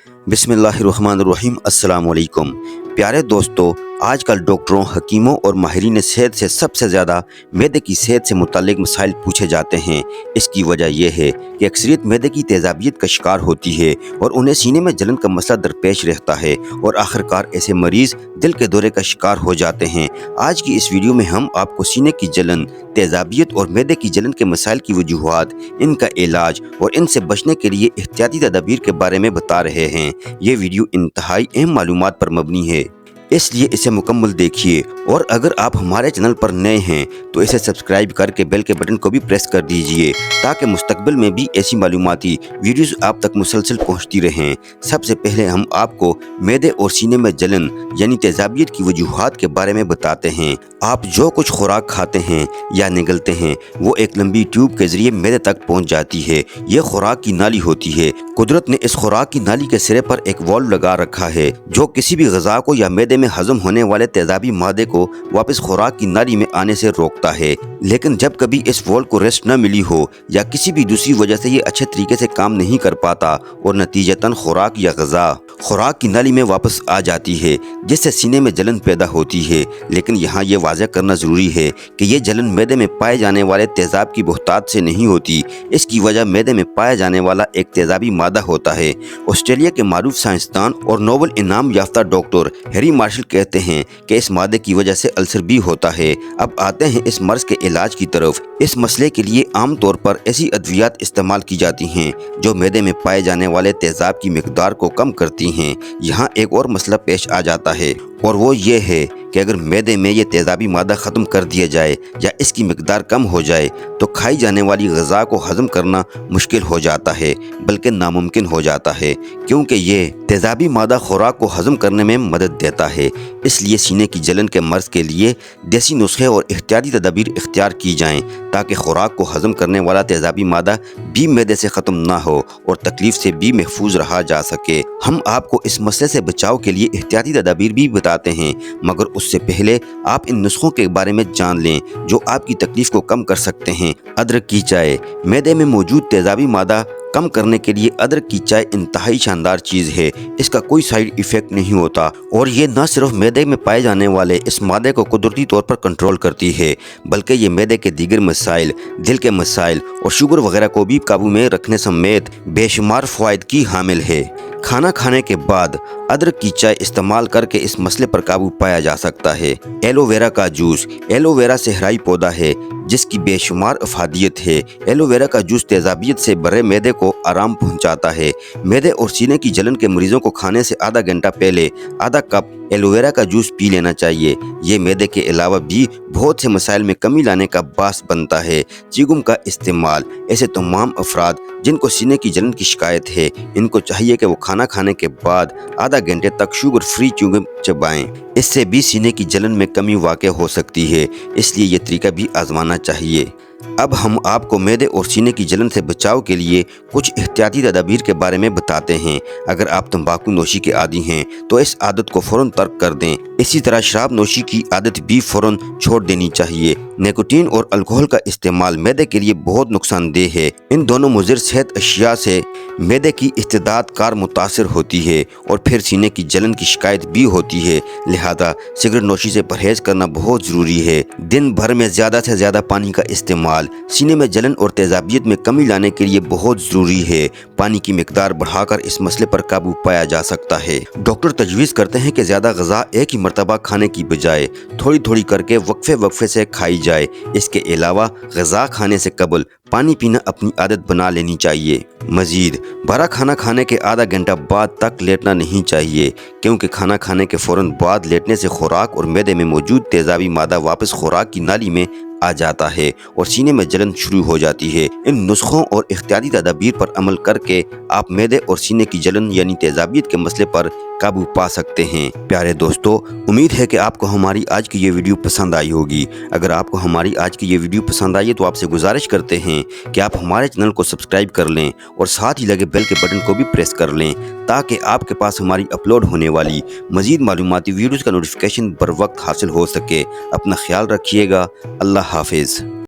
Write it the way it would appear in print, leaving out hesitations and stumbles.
बिस्मिल्लाहिर्रहमानिर्रहीम। अस्सलाम वालेकुम। प्यारे दोस्तों, आजकल डॉक्टरों, हकीमों और माहिरीन सेहत से सबसे ज़्यादा मैदे की सेहत से मुताल्लिक मसाइल पूछे जाते हैं। इसकी वजह यह है कि अक्सरियत मैदे की तेज़ाबियत का शिकार होती है और उन्हें सीने में जलन का मसला दरपेश रहता है और आखिरकार ऐसे मरीज़ दिल के दौरे का शिकार हो जाते हैं। आज की इस वीडियो में हम आपको सीने की जलन, तेज़ाबियत और मैदे की जलन के मसाइल की वजूहात, इनका इलाज और इनसे बचने के लिए एहतियाती तदाबीर के बारे में बता रहे हैं। ये वीडियो इंतहाई अहम मालूमात पर मबनी है, इसलिए इसे मुकम्मल देखिए। और अगर आप हमारे चैनल पर नए हैं तो इसे सब्सक्राइब करके बेल के बटन को भी प्रेस कर दीजिए ताकि मुस्तकबिल में भी ऐसी मालूमाती वीडियोस आप तक मुसलसल पहुंचती रहें। सबसे पहले हम आपको मैदे और सीने में जलन यानी तेज़ाबियत की वजूहात के बारे में बताते हैं। आप जो कुछ खुराक खाते हैं या निगलते हैं वो एक लंबी ट्यूब के जरिए मैदे तक पहुँच जाती है। ये खुराक की नाली होती है। कुदरत ने इस खुराक की नाली के सिरे पर एक वाल्व लगा रखा है जो किसी भी ग़िज़ा को या मैदे में हजम होने वाले तेज़ाबी मादे को वापस खुराक की नाली में आने से रोकता है। लेकिन जब कभी इस वाल्व को रेस्ट न मिली हो या किसी भी दूसरी वजह से ये अच्छे तरीके से काम नहीं कर पाता और नतीजतन खुराक या ग़िज़ा खुराक की नाली में वापस आ जाती है, जिससे सीने में जलन पैदा होती है। लेकिन यहाँ ये वाज़ह करना ज़रूरी है कि ये जलन मैदे में पाए जाने वाले तेज़ाब की बहुतात से नहीं होती। इसकी वजह मैदे में पाया जाने वाला एक तेज़ाबी मादा होता है। ऑस्ट्रेलिया के मारूफ साइंसदान और नोबेल इनाम याफ्ता डॉक्टर हैरी मार्शल कहते हैं कि इस मादे की वजह से अल्सर भी होता है। अब आते हैं इस मर्ज़ के इलाज की तरफ। इस मसले के लिए आम तौर पर ऐसी अद्वियात इस्तेमाल की जाती हैं जो मैदे में पाए जाने वाले तेज़ाब की मिकदार को कम करती हैं। यहाँ एक और मसला पेश आ जाता है और वो ये है कि अगर मैदे में ये तेज़ाबी मादा ख़त्म कर दिया जाए या इसकी मिकदार कम हो जाए तो खाई जाने वाली ग़िज़ा को हज़म करना मुश्किल हो जाता है, बल्कि नामुमकिन हो जाता है, क्योंकि ये तेज़ाबी मादा खुराक को हज़म करने में मदद देता है। इसलिए सीने की जलन के मर्ज़ के लिए देसी नुस्खे और एहतियाती तदाबीर इख्तियार की जाएँ ताकि खुराक को हज़म करने वाला तेज़ाबी मादा भी मैदे से ख़त्म ना हो और तकलीफ़ से भी महफूज रहा जा सके। हम आपको इस मसले से बचाव के लिए एहतियाती तदाबीर भी बताते हैं, मगर उससे पहले आप इन नुस्खों के बारे में जान लें जो आपकी तकलीफ़ को कम कर सकते हैं। अदरक की चाय। मैदे में मौजूद तेज़ाबी मादा कम करने के लिए अदरक की चाय इंतहाई शानदार चीज़ है। इसका कोई साइड इफ़ेक्ट नहीं होता और ये न सिर्फ मैदे में पाए जाने वाले इस मादे को कुदरती तौर पर कंट्रोल करती है, बल्कि ये मैदे के दीगर मसाइल, दिल के मसाइल और शुगर वगैरह को भी काबू में रखने समेत बेशुमार फ़वाइद की हामिल है। खाना खाने के बाद अदरक की चाय इस्तेमाल करके इस मसले पर काबू पाया जा सकता है। एलोवेरा का जूस। एलोवेरा सेहराई पौधा है जिसकी बेशुमार अफादियत है। एलोवेरा का जूस तेज़ाबियत से भरे मैदे को आराम पहुंचाता है। मैदे और सीने की जलन के मरीजों को खाने से आधा घंटा पहले आधा कप एलोवेरा का जूस पी लेना चाहिए। ये मैदे के अलावा भी बहुत से मसाइल में कमी लाने का बास बनता है। चिगुम का इस्तेमाल। ऐसे तमाम अफराद जिनको सीने की जलन की शिकायत है, इनको चाहिए कि वो खाना खाने के बाद आधा घंटे तक शुगर फ्री च्युइंगम चबाएं। इससे भी सीने की जलन में कमी वाक़ हो सकती है, इसलिए ये तरीका भी आजमाना चाहिए। अब हम आपको मैदे और सीने की जलन से बचाव के लिए कुछ एहतियाती तदाबीर के बारे में बताते हैं। अगर आप तंबाकू नोशी के आदी हैं तो इस आदत को फ़ौरन तर्क कर दें। इसी तरह शराब नोशी की आदत भी फ़ौरन छोड़ देनी चाहिए। निकोटीन और अल्कोहल का इस्तेमाल मैदे के लिए बहुत नुकसानदेह है। इन दोनों मुज़िर सेहत अशिया से मैदे की इस्तेदाद कार मुतासर होती है और फिर सीने की जलन की शिकायत भी होती है। लिहाजा सिगरेट नोशी से परहेज करना बहुत ज़रूरी है। दिन भर में ज़्यादा से ज़्यादा पानी का इस्तेमाल सीने में जलन और तेज़ाबियत में कमी लाने के लिए बहुत ज़रूरी है। पानी की मिकदार बढ़ाकर इस मसले पर काबू पाया जा सकता है। डॉक्टर तजवीज़ करते हैं कि ज़्यादा ग़िज़ा एक ही मरतबा खाने की बजाय थोड़ी थोड़ी करके वक्फे से खाई जाए। इसके अलावा ग़िज़ा खाने से कबल पानी पीना अपनी आदत बना लेनी चाहिए। मज़ीद बड़ा खाना खाने के आधा घंटा बाद तक लेटना नहीं चाहिए, क्योंकि खाना खाने के फ़ौरन बाद लेटने से खुराक और मैदे में मौजूद तेज़ाबी मादा वापस खुराक की नाली में आ जाता है और सीने में जलन शुरू हो जाती है। इन नुस्खों और इख्तियारी तदाबीर पर अमल करके आप मैदे और सीने की जलन यानी तेज़ाबियत के मसले पर काबू पा सकते हैं। प्यारे दोस्तों, उम्मीद है कि आपको हमारी आज की ये वीडियो पसंद आई होगी। अगर आपको हमारी आज की ये वीडियो पसंद आई है तो आपसे गुजारिश करते हैं कि आप हमारे चैनल को सब्सक्राइब कर लें और साथ ही लगे बेल के बटन को भी प्रेस कर लें ताकि आपके पास हमारी अपलोड होने वाली मज़ीद मालूमाती वीडियोज़ का नोटिफिकेशन बर वक्त हासिल हो सके। अपना ख्याल रखिएगा। अल्लाह हाफिज़।